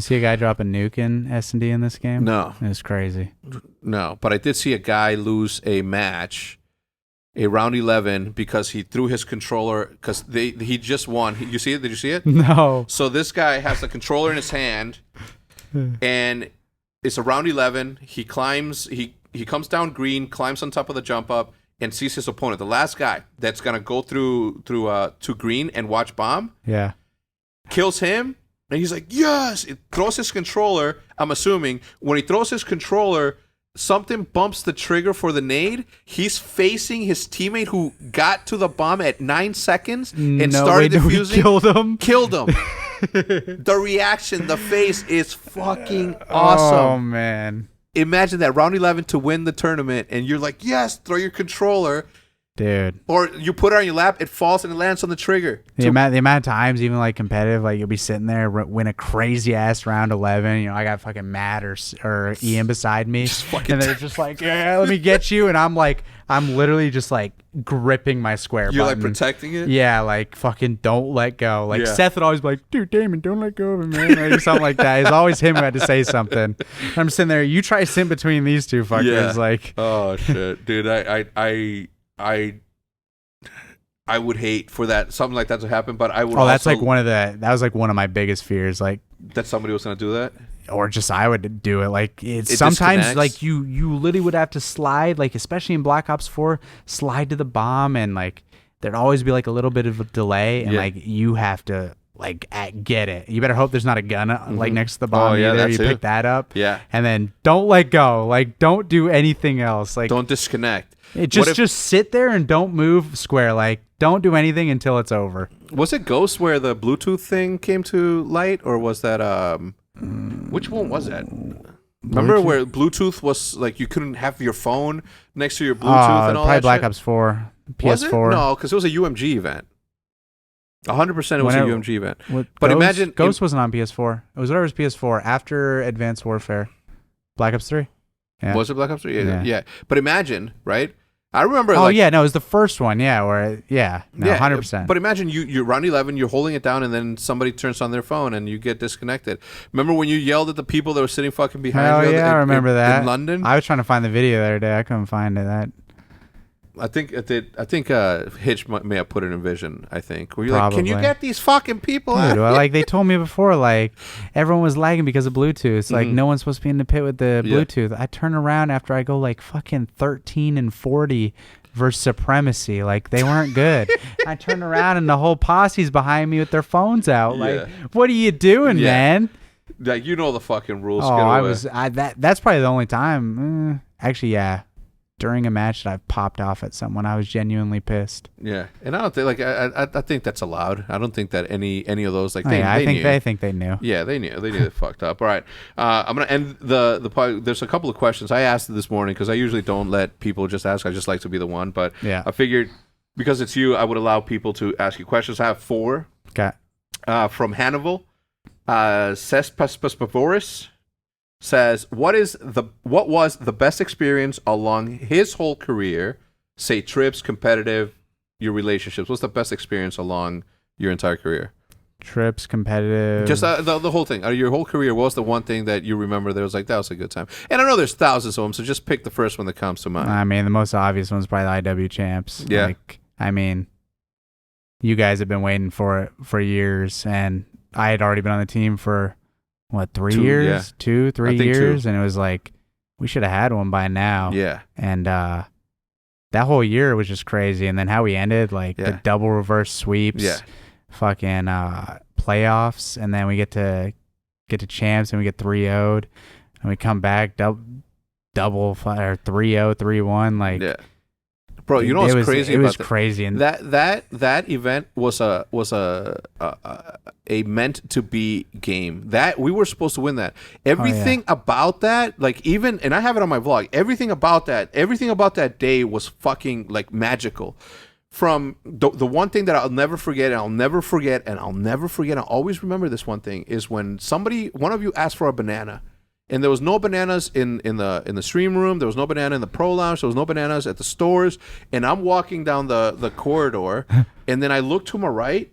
See a guy drop a nuke in S&D in this game? No. It was crazy. No, but I did see a guy lose a match, a round 11, because he threw his controller, because he just won. You see it? Did you see it? No. So this guy has the controller in his hand, and it's a round 11. He climbs, he comes down green, climbs on top of the jump up, and sees his opponent. The last guy that's going to go through to green and watch bomb. Yeah. Kills him. And he's like, yes! It throws his controller. I'm assuming when he throws his controller, something bumps the trigger for the nade. He's facing his teammate who got to the bomb at 9 seconds and started defusing. Killed him. The reaction, the face is fucking awesome. Oh, man. Imagine that, round 11 to win the tournament, and you're like, yes, throw your controller. Dude. Or you put it on your lap, it falls and it lands on the trigger. The amount of times, even like competitive, like you'll be sitting there, win a crazy ass round 11. You know, I got fucking Matt or Ian beside me, and they're just like, yeah, let me get you, and I'm literally just like gripping my square button. You're like protecting it? Yeah, like fucking don't let go. Like Yeah. Seth would always be like, dude, Damon, don't let go of him, man. Or something like that. It's always him who had to say something. I'm sitting there, you try to sit between these two fuckers. Yeah. Like, oh shit, dude, I would hate for that something like that to happen, but I would. Oh, that's like that was like one of my biggest fears, like that somebody was gonna do that, or just I would do it. Like it's sometimes disconnects. like you literally would have to slide, like especially in Black Ops 4, slide to the bomb, and like there'd always be like a little bit of a delay, and like you have to like get it. You better hope there's not a gun like next to the bomb either. You pick that up, and then don't let go. Like don't do anything else. Like don't disconnect. Just sit there and don't move square. Like don't do anything until it's over. Was it Ghost where the Bluetooth thing came to light, or was that which one was that? Remember where Bluetooth was like you couldn't have your phone next to your Bluetooth and all probably that Black shit? Ops 4, PS4. Was it? No, because it was a UMG event. 100% it was a UMG event. But imagine Ghost wasn't on PS4. It was whatever was PS4 after Advanced Warfare. Black Ops 3. Yeah. Was it Black Ops 3? Yeah. But imagine, right? I remember. Oh yeah, no, it was the first one. Yeah, 100%. But imagine you're round 11, you're holding it down, and then somebody turns on their phone and you get disconnected. Remember when you yelled at the people that were sitting fucking behind you? Yeah, I remember that in London. I was trying to find the video the other day. I couldn't find it. I think Hitch may have put it in Vision. I think where you're like, can you get these fucking people out? Dude, like they told me before, like everyone was lagging because of Bluetooth. Like no one's supposed to be in the pit with the Bluetooth. I turn around after I go like fucking 13-40 versus Supremacy. Like they weren't good. I turn around and the whole posse's behind me with their phones out. Like, what are you doing, man? Like you know the fucking rules. Oh, that's probably the only time. Actually, yeah. During a match that I've popped off at someone, I was genuinely pissed. Yeah, and I don't think I think that's allowed. I don't think that any of those like I think they knew. Yeah, they knew they fucked up. All right, I'm gonna end the part. There's a couple of questions I asked this morning because I usually don't let people just ask. I just like to be the one, but I figured because it's you, I would allow people to ask you questions. I have 4. Okay. From Hannibal, Cespaspavoris says, what was the best experience along his whole career? Say trips, competitive, your relationships. What's the best experience along your entire career? Trips, competitive. Just the whole thing. Your whole career, what was the one thing that you remember that was like, that was a good time? And I know there's thousands of them, so just pick the first one that comes to mind. I mean, the most obvious one's probably the IW champs. Yeah. Like, I mean, you guys have been waiting for it for years, and I had already been on the team for... 3 years? Yeah. 2, 3 years? 2. And it was like, we should have had one by now. Yeah. And that whole year was just crazy. And then how we ended, like the double reverse sweeps, fucking playoffs, and then we get to champs and we get 3-0'd, and we come back double or 3-0, 3-1. Like, bro, you know what's crazy? It was crazy, and that event was a meant to be game. That we were supposed to win that. Everything about that, like even, and I have it on my vlog. Everything about that day was fucking like magical. From the one thing that I'll never forget, and I'll always remember this one thing is when one of you asked for a banana. And there was no bananas in the stream room. There was no banana in the pro lounge. There was no bananas at the stores. And I'm walking down the corridor, and then I look to my right,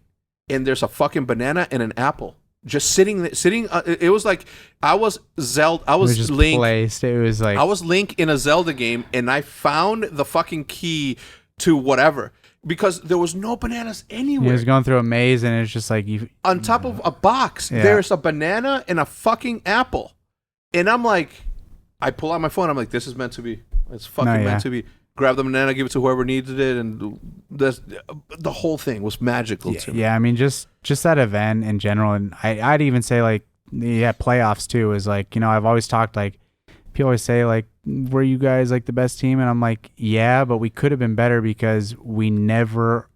and there's a fucking banana and an apple. just sitting. It was like I was Zelda. I was just Link. Placed. It was like I was Link in a Zelda game, and I found the fucking key to whatever because there was no bananas anywhere. He was going through a maze, and it's just like you on top of a box. Yeah. There's a banana and a fucking apple, and I'm like, I pull out my phone. I'm like, this is meant to be. It's fucking meant to be. Grab the banana, give it to whoever needed it, and the whole thing was magical to me. Yeah, I mean, just that event in general, and I'd even say like playoffs too is like, you know, I've always talked like people always say like, were you guys like the best team? And I'm like, yeah, but we could have been better because we never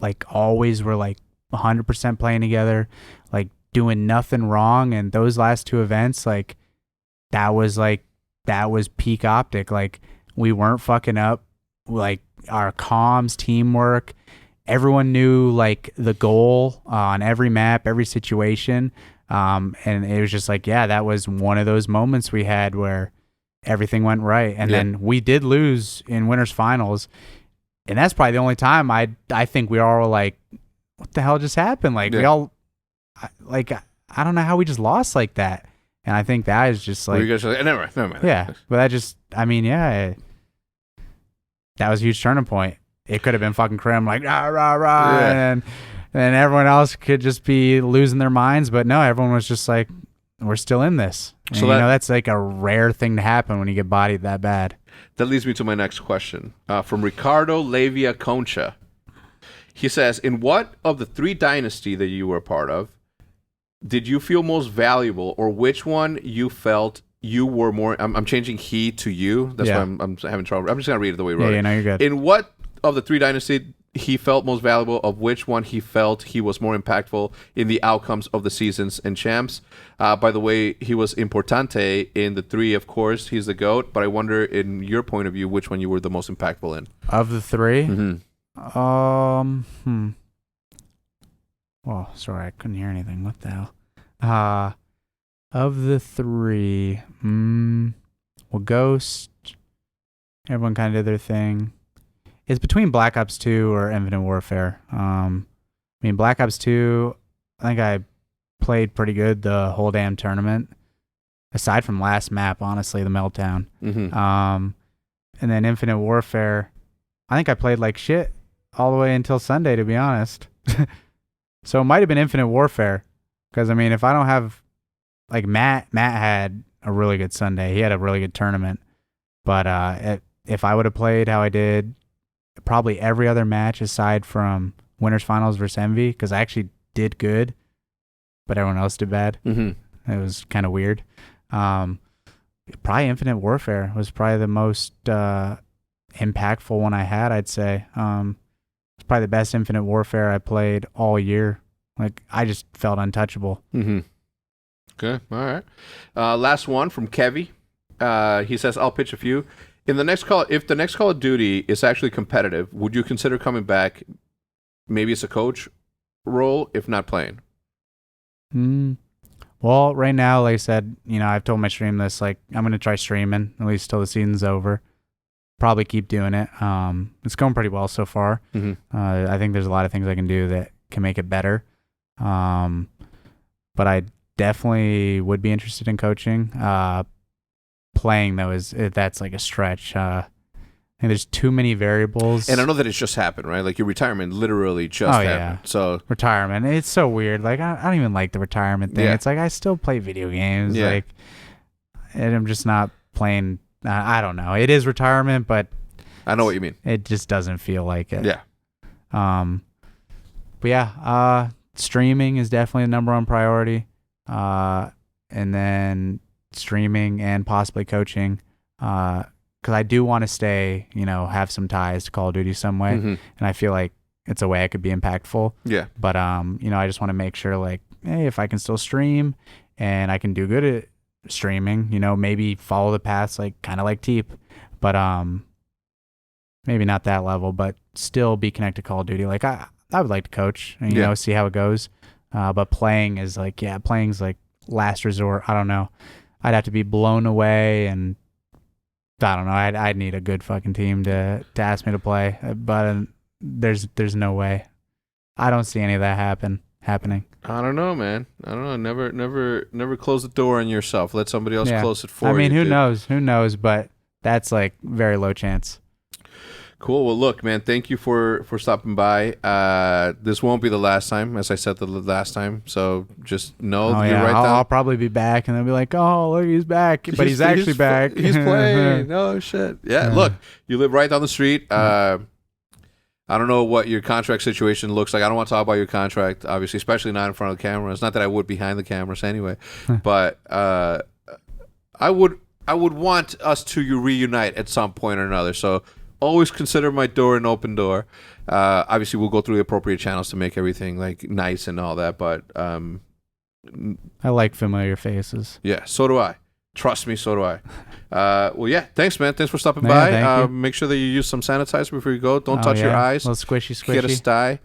like always were like 100% playing together, like doing nothing wrong. And those last two events, like that was peak optic. Like we weren't fucking up. Like our comms, teamwork, everyone knew like the goal on every map, every situation. And it was just like, yeah, that was one of those moments we had where everything went right. And then we did lose in winners finals. And that's probably the only time I think we all were like, what the hell just happened? Like we all like, I don't know how we just lost like that. And I think that is just like, never mind. Yeah. But that just, I mean, yeah. That was a huge turning point. It could have been fucking Krim, like, rah, rah, rah. And everyone else could just be losing their minds. But no, everyone was just like, we're still in this. And, so that's like a rare thing to happen when you get bodied that bad. That leads me to my next question. From Ricardo Lavia Concha. He says, in what of the 3 dynasty that you were a part of did you feel most valuable, or which one you felt you were more... I'm changing he to you. That's why I'm having trouble. I'm just going to read it the way you wrote it. Yeah, no, you're good. In what of the 3 dynasty he felt most valuable, of which one he felt he was more impactful in the outcomes of the seasons and champs? By the way, he was importante in the 3, of course. He's the GOAT. But I wonder, in your point of view, which one you were the most impactful in? Of the 3? Mm-hmm. Oh, sorry, I couldn't hear anything. What the hell? Of the 3, well, Ghost, everyone kind of did their thing. It's between Black Ops 2 or Infinite Warfare. I mean, Black Ops 2, I think I played pretty good the whole damn tournament, aside from last map, honestly, the Meltdown. Mm-hmm. And then Infinite Warfare, I think I played like shit all the way until Sunday, to be honest. So it might have been Infinite Warfare, because, I mean, if I don't have... Like Matt had a really good Sunday. He had a really good tournament. But if I would have played how I did probably every other match aside from winners finals versus Envy, because I actually did good, but everyone else did bad. Mm-hmm. It was kind of weird. Probably Infinite Warfare was probably the most impactful one I had, I'd say. It's probably the best Infinite Warfare I played all year. Like, I just felt untouchable. Mm-hmm. Okay, all right. Last one from Kevy. He says, I'll pitch a few. If the next Call of Duty is actually competitive, would you consider coming back? Maybe it's a coach role, if not playing. Well, right now, like I said, you know, I've told my stream this, like, I'm going to try streaming, at least till the season's over. Probably keep doing it. It's going pretty well so far. Mm-hmm. I think there's a lot of things I can do that can make it better. But I definitely would be interested in coaching. Playing though that's like a stretch. I think there's too many variables. And I know that it's just happened, right? Like your retirement literally just happened. Yeah. So retirement, it's so weird. Like I don't even like the retirement thing. It's like I still play video games. Yeah. Like, and I'm just not playing. I don't know. It is retirement, but I know what you mean. It just doesn't feel like it. Yeah. But yeah, streaming is definitely the number one priority. And then streaming and possibly coaching, because I do want to stay, you know, have some ties to Call of Duty some way, and I feel like it's a way I could be impactful. Yeah. But you know, I just want to make sure, like, hey, if I can still stream and I can do good at streaming, you know, maybe follow the paths, like kind of like Teep, but maybe not that level, but still be connected to Call of Duty. Like I would like to coach and you know, see how it goes. But playing is like, playing's like last resort. I don't know. I'd have to be blown away, and I don't know. I'd need a good fucking team to ask me to play. But there's no way. I don't see any of that happening. I don't know, man. I don't know. Never close the door on yourself. Let somebody else close it for you. I mean, who dude. knows? Who knows? But that's like very low chance. Cool. Well, look, man, thank you for stopping by. This won't be the last time, as I said the last time. So just know that you're right down. I'll probably be back, and they'll be like, "Oh, look, he's back," but he's actually back. He's playing. Oh shit. Yeah. Look, you live right down the street. I don't know what your contract situation looks like. I don't want to talk about your contract, obviously, especially not in front of the cameras. Not that I would behind the cameras anyway, but I would want us to reunite at some point or another. So always consider my door an open door. Obviously, we'll go through the appropriate channels to make everything like nice and all that. But I like familiar faces. yeah, so do I. Trust me, so do I. Well, yeah, thanks, man. Thanks for stopping by. Thank you. Make sure that you use some sanitizer before you go. Don't touch your eyes. A little squishy. Get a sty.